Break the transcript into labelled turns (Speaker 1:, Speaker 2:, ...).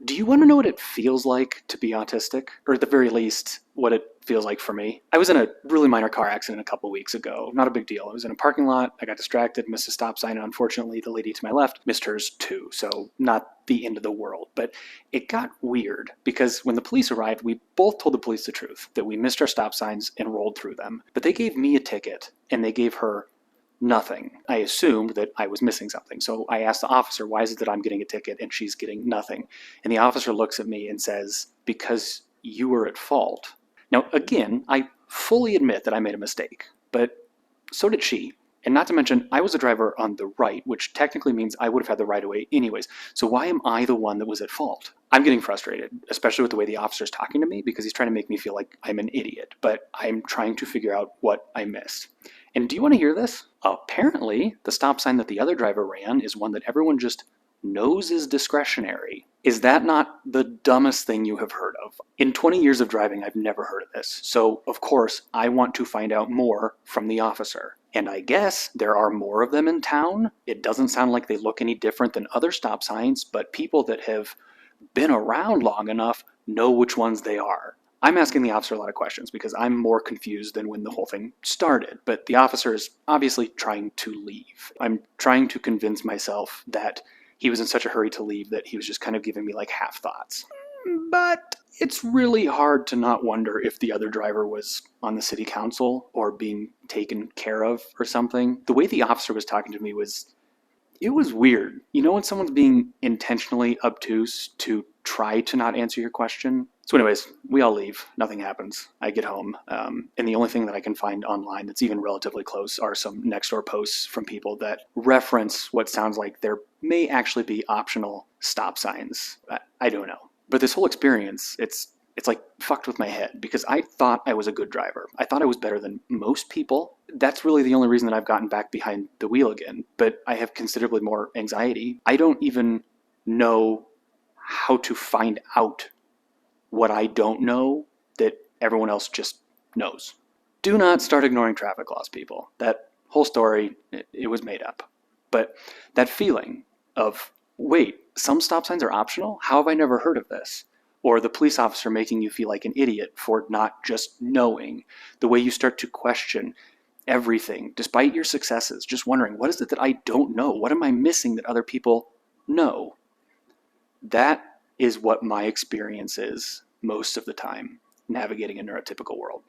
Speaker 1: Do you want to know what it feels like to be autistic? Or at the very least, what it feels like for me? I was in a really minor car accident a couple weeks ago. Not a big deal. I was in a parking lot. I got distracted, missed a stop sign, and unfortunately, the lady to my left missed hers too. So, not the end of the world. But it got weird because when the police arrived, we both told the police the truth that we missed our stop signs and rolled through them. But they gave me a ticket and they gave her nothing. I assumed that I was missing something. So I asked the officer, why is it that I'm getting a ticket and she's getting nothing? And the officer looks at me and says, because you were at fault. Now, again, I fully admit that I made a mistake, but so did she. And not to mention, I was the driver on the right, which technically means I would have had the right of way anyways. So why am I the one that was at fault? I'm getting frustrated, especially with the way the officer's talking to me, because he's trying to make me feel like I'm an idiot, but I'm trying to figure out what I missed. And do you want to hear this? Apparently, the stop sign that the other driver ran is one that everyone just knows is discretionary. Is that not the dumbest thing you have heard of? In 20 years of driving, I've never heard of this. So, of course, I want to find out more from the officer. And I guess there are more of them in town. It doesn't sound like they look any different than other stop signs, but people that have been around long enough know which ones they are. I'm asking the officer a lot of questions because I'm more confused than when the whole thing started, but the officer is obviously trying to leave. I'm trying to convince myself that he was in such a hurry to leave that he was just kind of giving me like half thoughts. But it's really hard to not wonder if the other driver was on the city council or being taken care of or something. The way the officer was talking to me was weird. You know when someone's being intentionally obtuse to try to not answer your question? So anyways, we all leave. Nothing happens. I get home. And the only thing that I can find online that's even relatively close are some next door posts from people that reference what sounds like there may actually be optional stop signs. I don't know. But this whole experience, it's like fucked with my head because I thought I was a good driver. I thought I was better than most people. That's really the only reason that I've gotten back behind the wheel again. But I have considerably more anxiety. I don't even know how to find out what I don't know that everyone else just knows. Do not start ignoring traffic laws, people. That whole story, it was made up. But that feeling of, wait, some stop signs are optional? How have I never heard of this? Or the police officer making you feel like an idiot for not just knowing. The way you start to question everything, despite your successes, just wondering, what is it that I don't know? What am I missing that other people know? That is what my experience is most of the time navigating a neurotypical world.